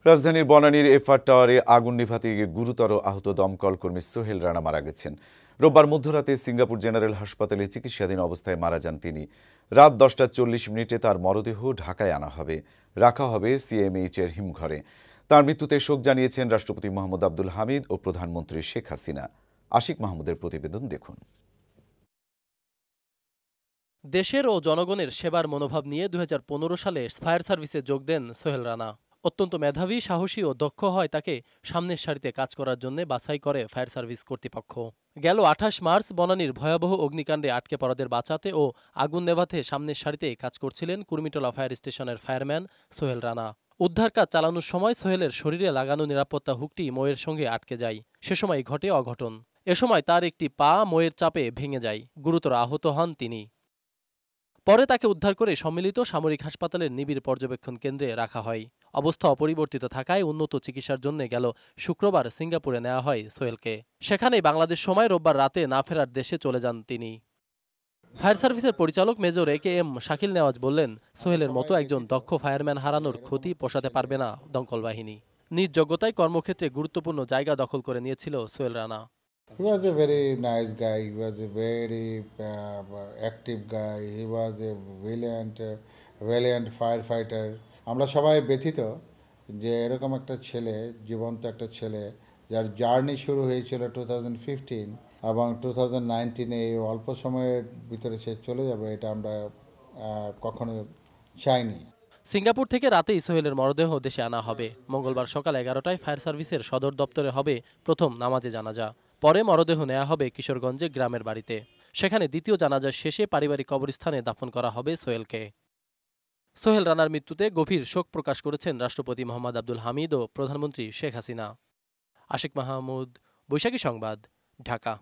রাজধানীর বনানীর এফআর টাওয়ারে আগুন নেভাতে গিয়ে গুরুতর আহত দমকল কর্মী সোহেল রানা মারা গেছেন। রোববার মধ্যরাতে সিঙ্গাপুর জেনারেল হাসপাতালে চিকিৎসাধীন অবস্থায় মারা যান তিনি। রাত 10:40 তার মরদেহ ঢাকায় আনা হবে, রাখা হবে সিএমএইচ এর হিমঘরে। তার মৃত্যুতে শোক জানিয়েছেন রাষ্ট্রপতি মোহাম্মদ আব্দুল হামিদ ও প্রধানমন্ত্রী শেখ হাসিনা। আশিক মাহমুদের প্রতিবেদন দেখুন। দেশের ও জনগণের সেবার মনোভাব নিয়ে 2015 সালে ফায়ার সার্ভিসে যোগ দেন সোহেল রানা। অত্যন্ত মেধাবী, সাহসী ও দক্ষ হয় তাকে সামনের সারিতে কাজ করার জন্য বাছাই করে ফায়ার সার্ভিস কর্তৃপক্ষ। গেল 28 মার্চ বনানীর ভয়াবহ অগ্নিকাণ্ডে আটকে পড়াদের বাঁচাতে ও আগুন নেভাতে সামনের সারিতে কাজ করছিলেন কুর্মিটোলা ফায়ার স্টেশনের ফায়ারম্যান সোহেল রানা। উদ্ধার কাজ চালানোর সময় সোহেলের শরীরে লাগানো নিরাপত্তা হুকটি ময়ের সঙ্গে আটকে যায়। সে সময় ঘটে অঘটন। এ সময় তার একটি পা ময়ের চাপে ভেঙে যায়। গুরুতর আহত হন তিনি। পরে তাকে উদ্ধার করে সম্মিলিত সামরিক হাসপাতালের নিবিড় পর্যবেক্ষণ কেন্দ্রে রাখা হয়। অবস্থা অপরিবর্তিত থাকায় উন্নত চিকিৎসার জন্য গেল শুক্রবার সিঙ্গাপুরে নেওয়া হয় সোহেলকে। সেখানেই বাংলাদেশ সময় রোববার রাতে না ফেরার দেশে চলে যান তিনি। ফায়ার সার্ভিসের পরিচালক মেজর AKM শাকিল নেওয়াজ বললেন, সোহেলের মতো একজন দক্ষ ফায়ারম্যান হারানোর ক্ষতি পোষাতে পারবে না দমকল বাহিনী। নিজ যোগ্যতায় কর্মক্ষেত্রে গুরুত্বপূর্ণ জায়গা দখল করে নিয়েছিল Sohel Rana. He was a very nice guy. He was a very active guy. He was a valiant firefighter. আমরা সবাই ব্যথিত যে এরকম একটা ছেলে, জীবন্ত একটা ছেলে, যার জার্নি শুরু হয়েছিল 2015 এবং 2019 এই অল্প সময়ের ভিতরে সে চলে যাবে, এটা আমরা কখনো চাইনি। সিঙ্গাপুর থেকে রাতেই সোহেলের মরদেহ দেশে আনা হবে। মঙ্গলবার সকাল 11টায় ফায়ার সার্ভিসের সদর দপ্তরে হবে প্রথম নামাজে জানাজা। পরে মরদেহ নেওয়া হবে কিশোরগঞ্জে গ্রামের বাড়িতে। সেখানে দ্বিতীয় জানাজা শেষে পারিবারিক কবরস্থানে দাফন করা হবে সোহেলকে। সোহেল রানার মৃত্যুতে গভীর শোক প্রকাশ করেছেন রাষ্ট্রপতি মোহাম্মদ আব্দুল হামিদ ও প্রধানমন্ত্রী শেখ হাসিনা। আশিক মাহমুদ, বৈশাখী সংবাদ, ঢাকা।